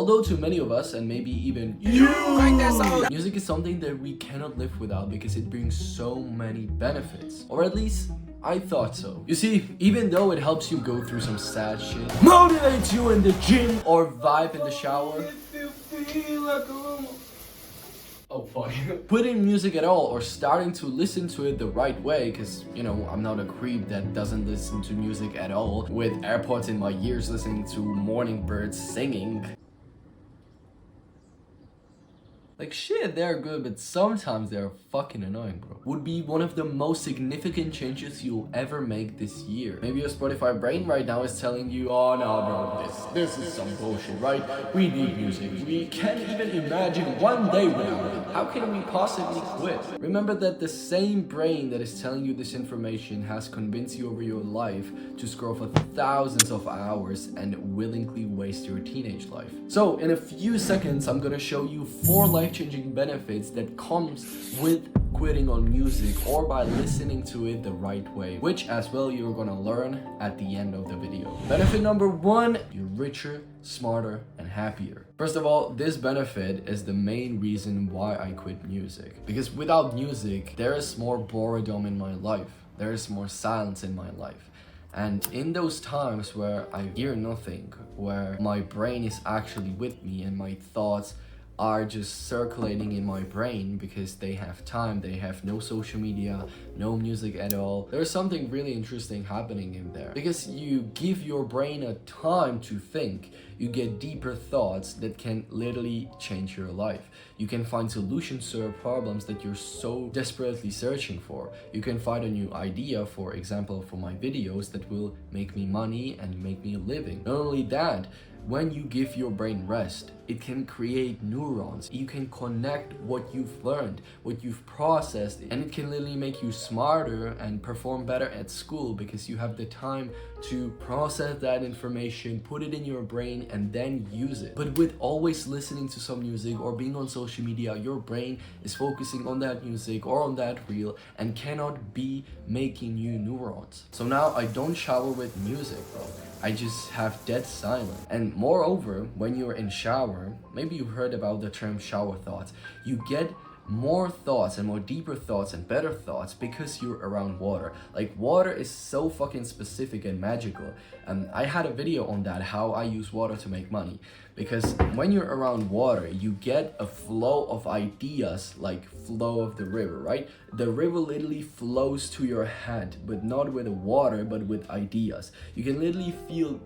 Although to many of us, and maybe even you, music is something that we cannot live without because it brings so many benefits. Or at least I thought so. You see, even though it helps you go through some sad shit, motivates you in the gym, or vibe in the shower, oh fuck. Putting music at all or starting to listen to it the right way, because you know, I'm not a creep that doesn't listen to music at all with AirPods in my ears listening to morning birds singing. Like shit, they're good, but sometimes they're fucking annoying, bro. Would be one of the most significant changes you'll ever make this year. Maybe your Spotify brain right now is telling you, oh no bro, this is some bullshit, right? We need music. We can't even imagine one day without it. How can we possibly quit? Remember that the same brain that is telling you this information has convinced you over your life to scroll for thousands of hours and willingly waste your teenage life. So in a few seconds, I'm gonna show you 4 life-changing benefits that comes with quitting on music or by listening to it the right way, which as well you're gonna learn at the end of the video. Benefit number 1, you're richer, smarter, and happier. First of all, this benefit is the main reason why I quit music. Because without music, there is more boredom in my life. There is more silence in my life. And in those times where I hear nothing, where my brain is actually with me and my thoughts are just circulating in my brain because they have time, they have no social media, no music at all. There's something really interesting happening in there because you give your brain a time to think. You get deeper thoughts that can literally change your life. You can find solutions to your problems that you're so desperately searching for. You can find a new idea, for example, for my videos that will make me money and make me a living. Not only that, when you give your brain rest, it can create neurons. You can connect what you've learned, what you've processed, and it can literally make you smarter and perform better at school because you have the time to process that information, put it in your brain, and then use it. But with always listening to some music or being on social media, your brain is focusing on that music or on that reel and cannot be making new neurons. So now I don't shower with music, bro. I just have dead silence. And moreover, when you're in shower, maybe you've heard about the term shower thoughts. You get more thoughts and more deeper thoughts and better thoughts because you're around water. Like water is so fucking specific and magical. And I had a video on that, how I use water to make money. Because when you're around water, you get a flow of ideas, like flow of the river, right? The river literally flows to your head, but not with water, but with ideas. You can literally feel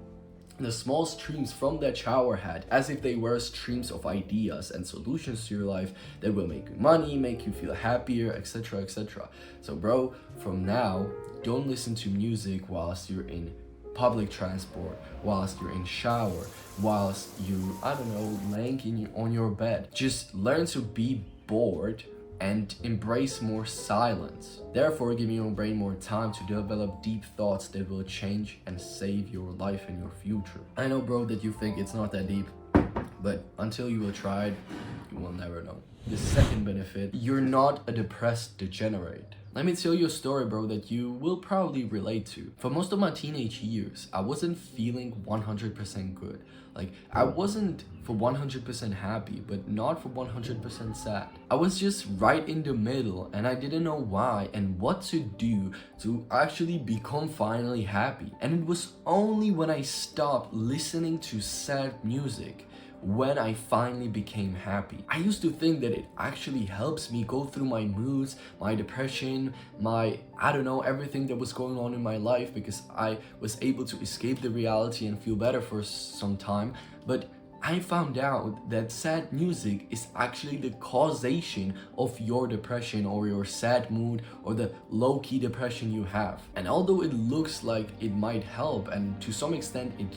the small streams from that shower head as if they were streams of ideas and solutions to your life that will make you money, make you feel happier, etc, etc. So bro, from now, don't listen to music whilst you're in public transport, whilst you're in shower, whilst you, I don't know, laying on your bed. Just learn to be bored and embrace more silence. Therefore, giving your brain more time to develop deep thoughts that will change and save your life and your future. I know, bro, that you think it's not that deep, but until you will try it, you will never know. The second benefit, you're not a depressed degenerate. Let me tell you a story, bro, that you will probably relate to. For most of my teenage years, I wasn't feeling 100% good. Like, I wasn't for 100% happy, but not for 100% sad. I was just right in the middle, and I didn't know why and what to do to actually become finally happy. And it was only when I stopped listening to sad music when I finally became happy. I used to think that it actually helps me go through my moods, my depression, my, I don't know, everything that was going on in my life because I was able to escape the reality and feel better for some time. But I found out that sad music is actually the causation of your depression or your sad mood or the low-key depression you have. And although it looks like it might help, and to some extent it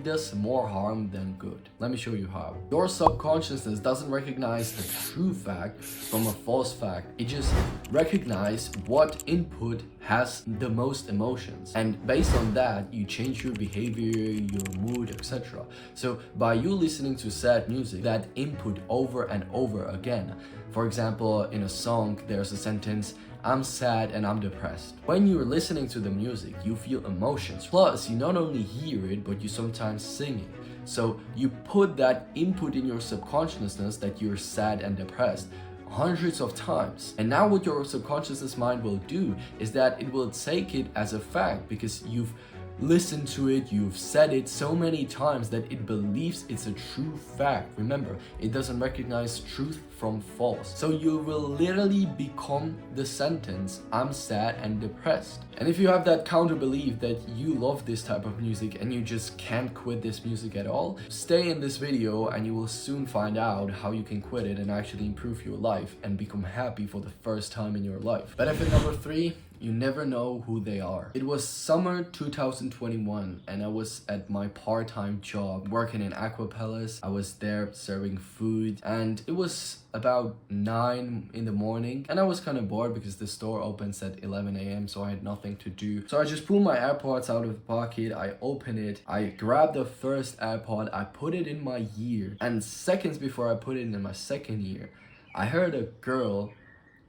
does more harm than good. Let me show you how. Your subconsciousness doesn't recognize the true fact from a false fact. It just recognizes what input has the most emotions, and based on that you change your behavior, your mood, etc. So by you listening to sad music, that input over and over again, for example, in a song there's a sentence, I'm sad and I'm depressed. When you're listening to the music, you feel emotions. Plus, you not only hear it, but you sometimes sing it. So you put that input in your subconsciousness that you're sad and depressed hundreds of times. And now what your subconscious mind will do is that it will take it as a fact because you've listened to it, you've said it so many times that it believes it's a true fact. Remember, it doesn't recognize truth from false. So you will literally become the sentence, I'm sad and depressed. And if you have that counter belief that you love this type of music and you just can't quit this music at all, stay in this video and you will soon find out how you can quit it and actually improve your life and become happy for the first time in your life. Benefit number 3, you never know who they are. It was summer 2021 and I was at my part-time job working in Aqua Palace. I was there serving food and it was about 9 in the morning and I was kind of bored because the store opens at 11 a.m. so I had nothing to do. So I just pulled my AirPods out of the pocket, I opened it, I grabbed the first AirPod, I put it in my ear, and seconds before I put it in my second ear, I heard a girl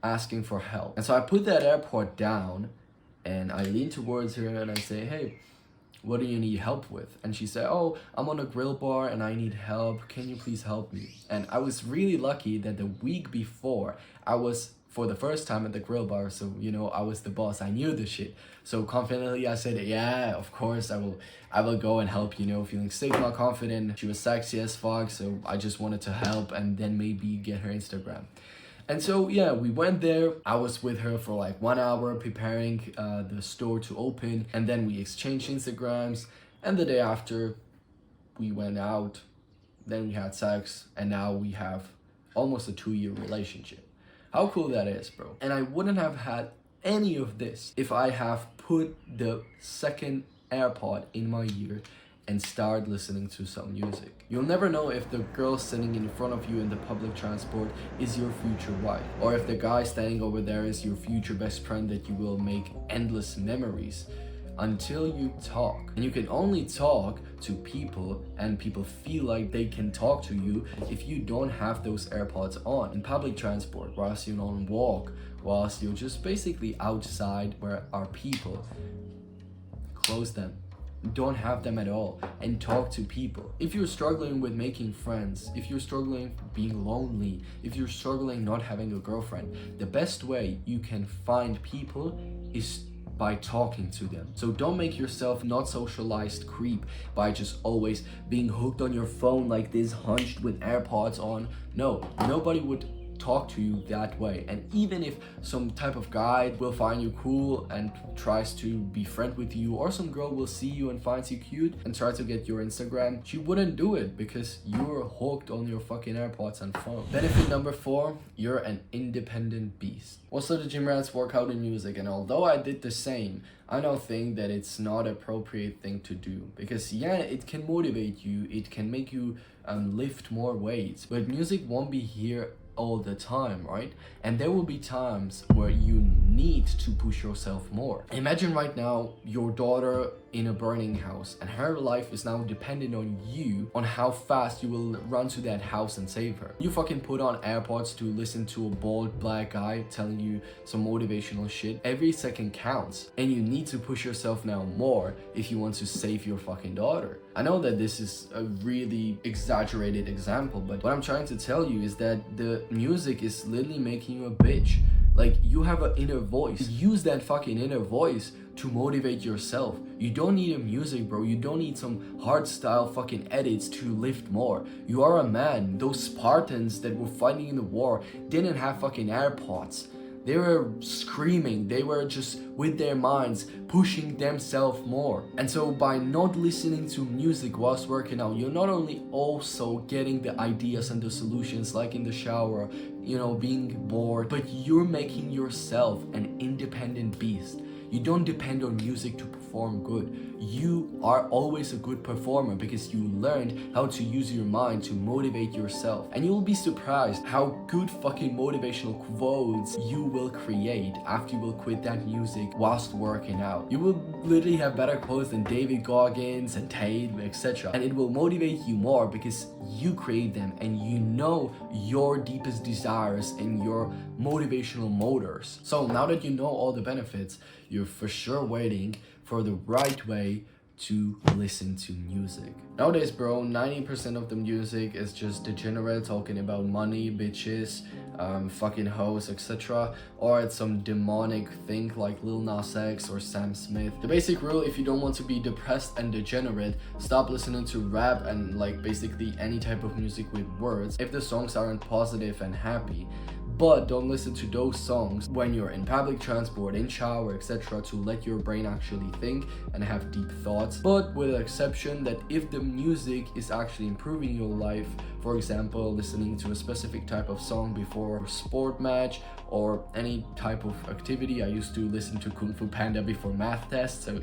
asking for help. And so I put that AirPod down and I lean towards her and I say, hey, what do you need help with? And she said, oh, I'm on a grill bar and I need help. Can you please help me? And I was really lucky that the week before I was for the first time at the grill bar. So, you know, I was the boss. I knew the shit. So confidently I said, yeah, of course I will go and help, you know, feeling sigma confident. She was sexy as fuck. So I just wanted to help and then maybe get her Instagram. And so, yeah, we went there. I was with her for like 1 hour preparing the store to open. And then we exchanged Instagrams. And the day after, we went out. Then we had sex. And now we have almost a 2-year relationship. How cool that is, bro. And I wouldn't have had any of this if I have put the second AirPod in my ear and start listening to some music. You'll never know if the girl sitting in front of you in the public transport is your future wife, or if the guy standing over there is your future best friend that you will make endless memories until you talk. And you can only talk to people and people feel like they can talk to you if you don't have those AirPods on in public transport, whilst you're on walk, whilst you're just basically outside where are people. Close them. Don't have them at all and talk to people. If you're struggling with making friends, if you're struggling being lonely, if you're struggling not having a girlfriend, the best way you can find people is by talking to them. So don't make yourself not socialized creep by just always being hooked on your phone like this, hunched with AirPods on. No, nobody would talk to you that way. And even if some type of guy will find you cool and tries to be friend with you, or some girl will see you and finds you cute and try to get your Instagram, she wouldn't do it because you're hooked on your fucking AirPods and phone. Benefit number 4, you're an independent beast. Also, the gym rats work out in music, and although I did the same, I now think that it's not an appropriate thing to do because yeah, it can motivate you, it can make you lift more weights, but music won't be here all the time, right? And there will be times where you need to push yourself more. Imagine right now your daughter in a burning house and her life is now dependent on you, on how fast you will run to that house and save her. You fucking put on AirPods to listen to a bald black guy telling you some motivational shit. Every second counts and you need to push yourself now more if you want to save your fucking daughter. I know that this is a really exaggerated example, but what I'm trying to tell you is that the music is literally making you a bitch. Like, you have an inner voice. Use that fucking inner voice to motivate yourself. You don't need a music, bro. You don't need some hard style fucking edits to lift more. You are a man. Those Spartans that were fighting in the war didn't have fucking AirPods. They were screaming, they were just with their minds pushing themselves more. And so by not listening to music whilst working out, you're not only also getting the ideas and the solutions like in the shower, you know, being bored, but you're making yourself an independent beast. You don't depend on music to perform good. You are always a good performer because you learned how to use your mind to motivate yourself. And you will be surprised how good fucking motivational quotes you will create after you will quit that music whilst working out. You will literally have better quotes than David Goggins and Tate, etc. And it will motivate you more because you create them and you know your deepest desires and your motivational motors. So now that you know all the benefits, you're for sure waiting for the right way to listen to music. Nowadays, bro, 90% of the music is just degenerate talking about money, bitches, fucking hoes, etc. Or it's some demonic thing like Lil Nas X or Sam Smith. The basic rule, if you don't want to be depressed and degenerate, stop listening to rap and like basically any type of music with words if the songs aren't positive and happy. But don't listen to those songs when you're in public transport, in shower, etc. to let your brain actually think and have deep thoughts. But with the exception that if the music is actually improving your life, for example, listening to a specific type of song before a sport match or any type of activity. I used to listen to Kung Fu Panda before math tests, so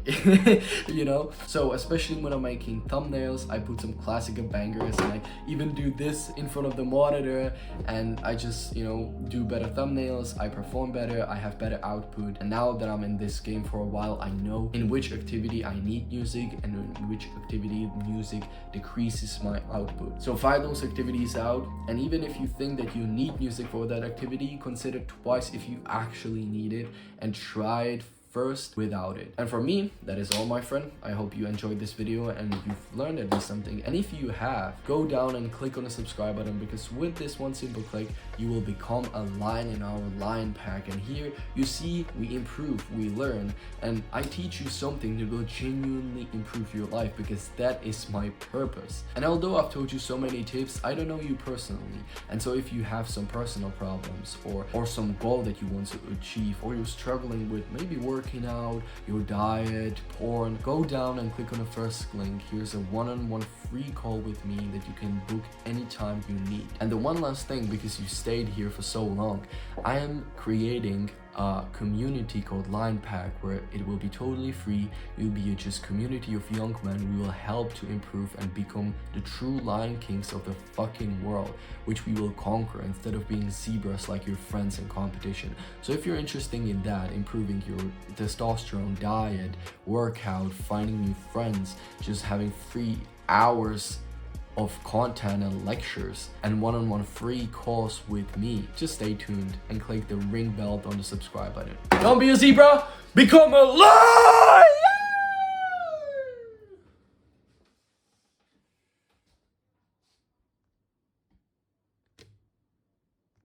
you know. So especially when I'm making thumbnails, I put some classic bangers and I even do this in front of the monitor, and I just, you know, do better thumbnails, I perform better, I have better output. And now that I'm in this game for a while, I know in which activity I need music and in which activity music decreases my output. So find those activities out, and even if you think that you need music for that activity, consider twice if you actually need it and try it first without it. And for me, that is all, my friend. I hope you enjoyed this video and you've learned at least something. And if you have, go down and click on the subscribe button, because with this one simple click, you will become a lion in our lion pack. And here you see we improve, we learn, and I teach you something that will genuinely improve your life, because that is my purpose. And although I've told you so many tips, I don't know you personally. And so if you have some personal problems or some goal that you want to achieve, or you're struggling with maybe working out, your diet, porn, go down and click on the first link. Here's a one-on-one free call with me that you can book anytime you need. And the one last thing, because you stayed here for so long, I am creating a community called Lion Pack, where it will be totally free. It will be a just community of young men. We will help to improve and become the true Lion Kings of the fucking world, which we will conquer instead of being zebras like your friends in competition. So if you're interested in that, improving your testosterone, diet, workout, finding new friends, just having 3 hours of content and lectures and one-on-one free calls with me, just stay tuned and click the ring bell on the subscribe button. Don't be a zebra, become a lion!